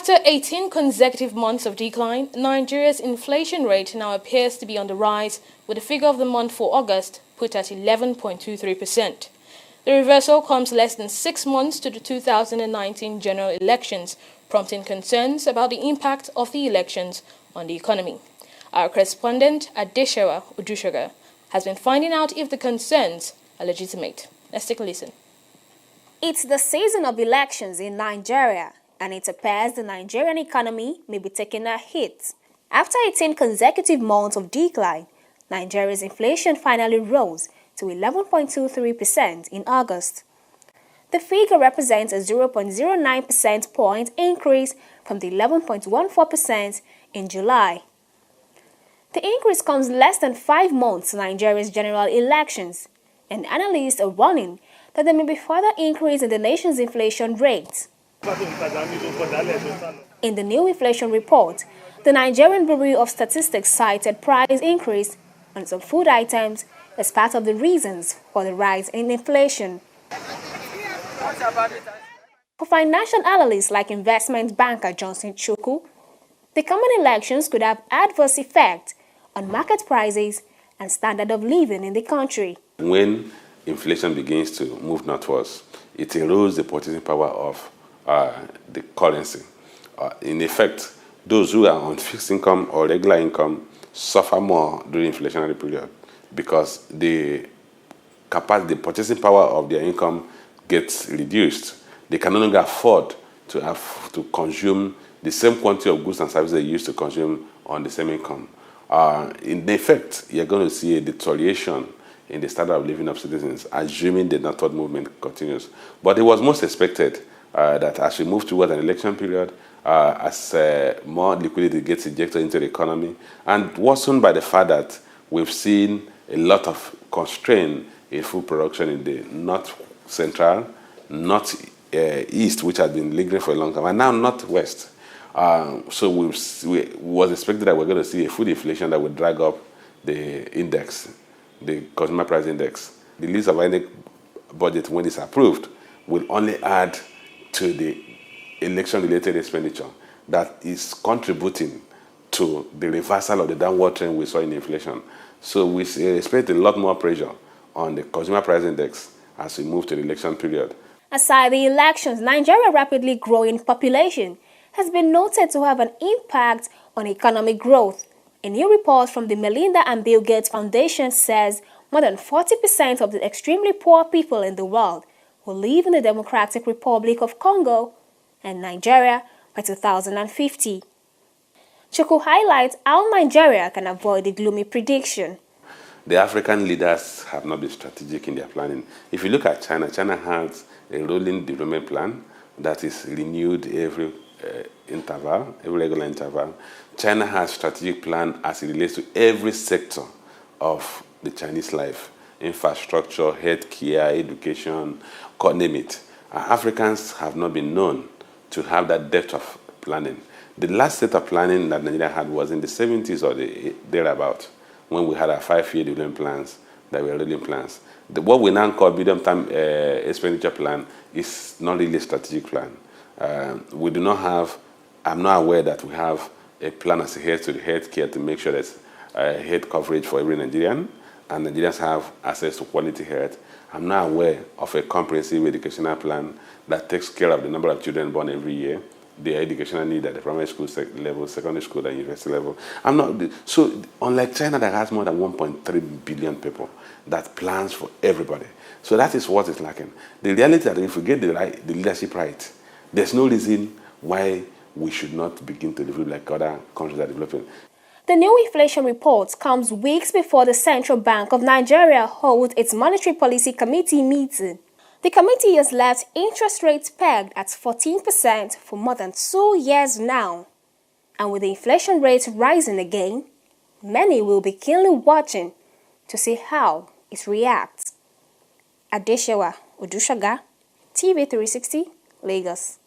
After 18 consecutive months of decline, Nigeria's inflation rate now appears to be on the rise, with the figure of the month for August put at 11.23%. The reversal comes less than 6 months to the 2019 general elections, prompting concerns about the impact of the elections on the economy. Our correspondent, Adeshewa Odushoga, has been finding out if the concerns are legitimate. Let's take a listen. It's the season of elections in Nigeria, and it appears the Nigerian economy may be taking a hit. After 18 consecutive months of decline, Nigeria's inflation finally rose to 11.23% in August. The figure represents a 0.09 percentage point increase from the 11.14% in July. The increase comes less than 5 months to Nigeria's general elections, and analysts are warning that there may be further increase in the nation's inflation rate. In the new inflation report, the Nigerian Bureau of Statistics cited price increase on some food items as part of the reasons for the rise in inflation. For financial analysts like investment banker Johnson Chukwu, the coming elections could have adverse effect on market prices and standard of living in the country. When inflation begins to move northwards, it erodes the purchasing power of the currency. In effect, those who are on fixed income or regular income suffer more during inflationary period because the purchasing power of their income gets reduced. They can no longer afford to consume the same quantity of goods and services they used to consume on the same income. In effect, you're going to see a deterioration in the standard of living of citizens, assuming the northward movement continues. But it was most expected that as we move towards an election period, as more liquidity gets injected into the economy, and worsened by the fact that we've seen a lot of constraint in food production in the north central, north east, which had been lingering for a long time, and now northwest. So we was expected that we're going to see a food inflation that would drag up the index, the consumer price index. The list of any budget, when it's approved, will only add to the election-related expenditure that is contributing to the reversal of the downward trend we saw in inflation. So we expect a lot more pressure on the consumer price index as we move to the election period. Aside the elections, Nigeria's rapidly growing population has been noted to have an impact on economic growth. A new report from the Melinda and Bill Gates Foundation says more than 40% of the extremely poor people in the world will live in the Democratic Republic of Congo and Nigeria by 2050. Chukwu highlights how Nigeria can avoid the gloomy prediction. The African leaders have not been strategic in their planning. If you look at China, China has a rolling development plan that is renewed every regular interval. China has a strategic plan as it relates to every sector of the Chinese life: infrastructure, healthcare, education, name it. Africans have not been known to have that depth of planning. The last set of planning that Nigeria had was in the 70s or thereabout, when we had our 5-year development plans that were rolling plans. What we now call medium-term expenditure plan is not really a strategic plan. We do not have, I'm not aware that we have a plan as a head to the healthcare to make sure there's health coverage for every Nigerian, and Nigerians have access to quality health. I'm not aware of a comprehensive educational plan that takes care of the number of children born every year, their educational need at the primary school level, secondary school, and university level. So unlike China that has more than 1.3 billion people, that plans for everybody. So that is what is lacking. The reality is that if we get the leadership right, there's no reason why we should not begin to develop like other countries that are developing. The new inflation report comes weeks before the Central Bank of Nigeria holds its Monetary Policy Committee meeting. The committee has left interest rates pegged at 14% for more than 2 years now. And with the inflation rate rising again, many will be keenly watching to see how it reacts. Adeshewa Odushoga, TV 360, Lagos.